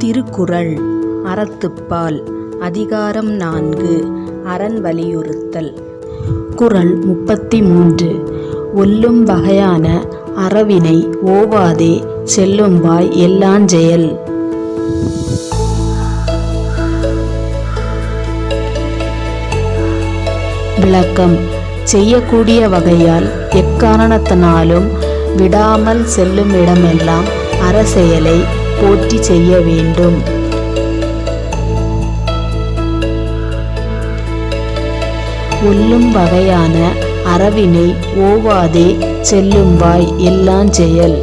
திருக்குறள் அறத்துப்பால் அதிகாரம் 4 அரண் வலியுறுத்தல். குறள் 33. ஒல்லும் வகையான அறவினை ஓவாதே செல்லும்வாய் எல்லாஞ்செயல். விளக்கம். செய்யக்கூடிய வகையால் எக்காரணத்தினாலும் விடாமல் செல்லும் இடமெல்லாம் அறச்செயலை போற்றி செய்ய வேண்டும். ஒல்லும் வகையான அறவினை ஓவாதே செல்லும்வாய் எல்லாஞ்செயல்.